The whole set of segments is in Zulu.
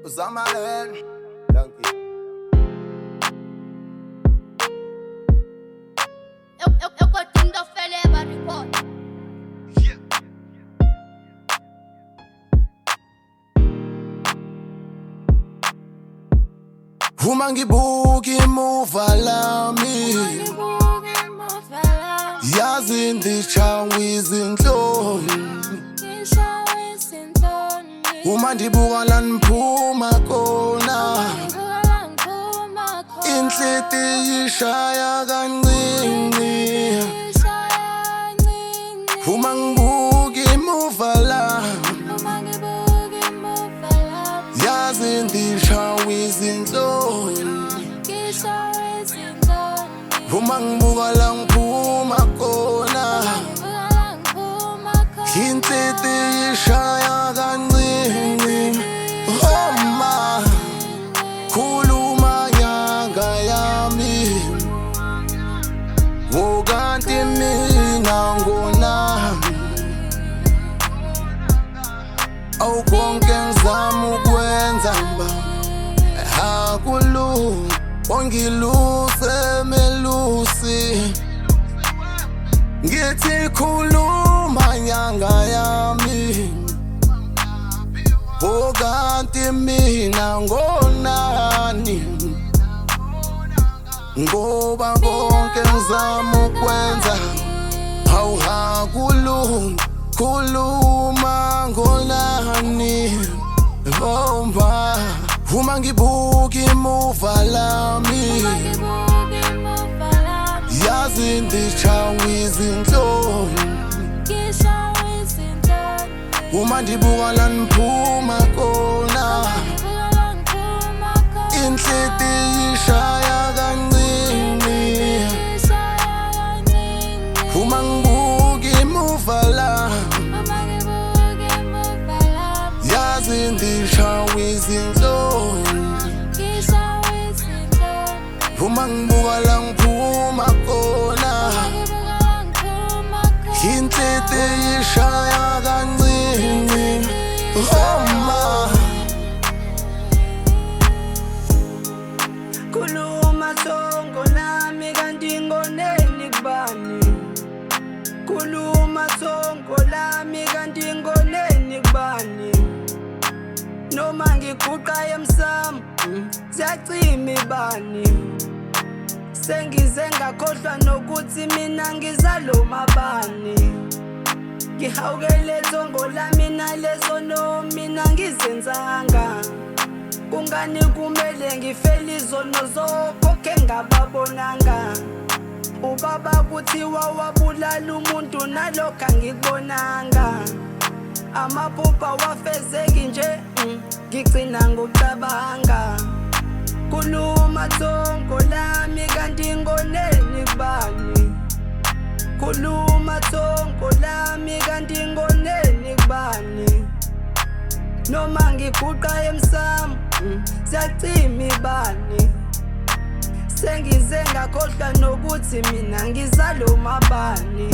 Zamaland. Thank you. Eu curtindo a Feleba Report. Uma ngibuka imuva lami yazi ndishawa izinhloni uma ndibuka la niphuma khona inhliziyo ishaya kancane uma ngibuka imuva lami yazi ndishawa izinhloni uma ngibuka la ngiphuma khona inhliziyo ishaya kancane oma khuluma nyanga yami wokanti mina ngonami awukonke ngizama ukwenza hakulungi ongiluse melusi ngithi khuluma nyanga yami wokanti mina ngonani ngoba konke ngizama ukwenza hakulungi khuluma ngonani bomba uma ngibuka imuva lami yazi ndishawa izinhloni uma ndibuka la niphuma khona inhliziyo ishaya kancane uma ngibuka imuva lami yazi ndishawa izinhloni uma ngibuka la ngiphuma khona inhliziyo ishaya kancane oma Kuluma songo lami kanti ngoneni kubani Kuluma songo lami kanti ngoneni kubani Noma ngiguqa emsamo siyacima ibani Sengize ngakhohlwa nokuthi mina ngizaloma bani Ngihawukele songo lami nalezo no mina ngizenzanga Kungani kumele ngifele izono zokhokhe ngababonanga Ubaba kuthiwa wabulala umuntu nalokho angikubonanga Amaphupha wafezeki nje ngigcina ngokucabanga Kuluma songo lami kanti ngoneni kubani Kuluma songo lami kanti ngoneni kubani Noma ngiguqa emsamo siyacima ibani Sengize ngakhohlwa nokuthi mina ngizaloma bani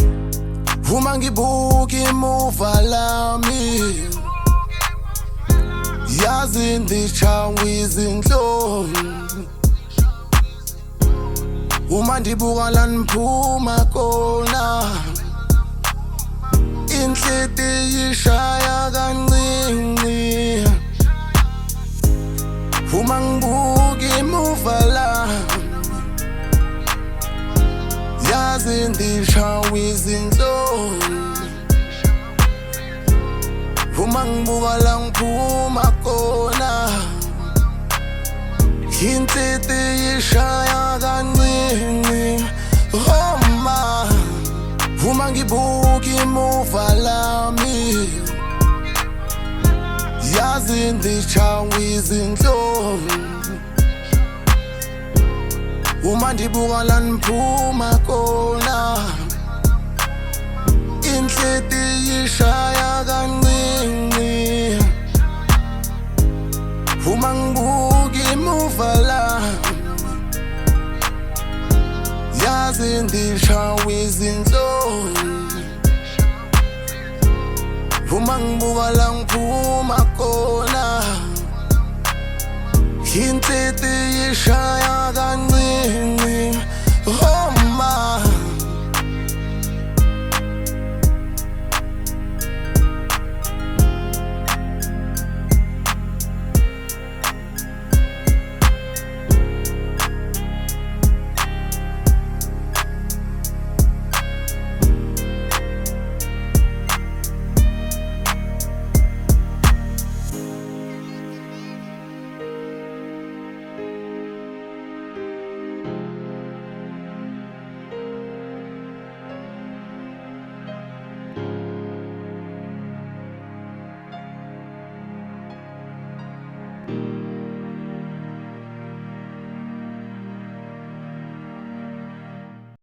uma ngibuka imuva lami yazi ndishawa izinhloni uma ndibuka la niphuma khona inhliziyo ishaya kancane uma ngibuka imuva lami yazi ndishawa izinhloni uma ngibuka la ngiphuma khona inhliziyo ishaya kancane oma uma ngibuka imuva lami yazi ndishawa izinhloni uma ndibuka la niphuma khona inhliziyo ishaya kancane uma ngibuka imuva lami yazi ndishawa izinhloni uma ngibuka la ngiphuma khona inhliti ishaya kancane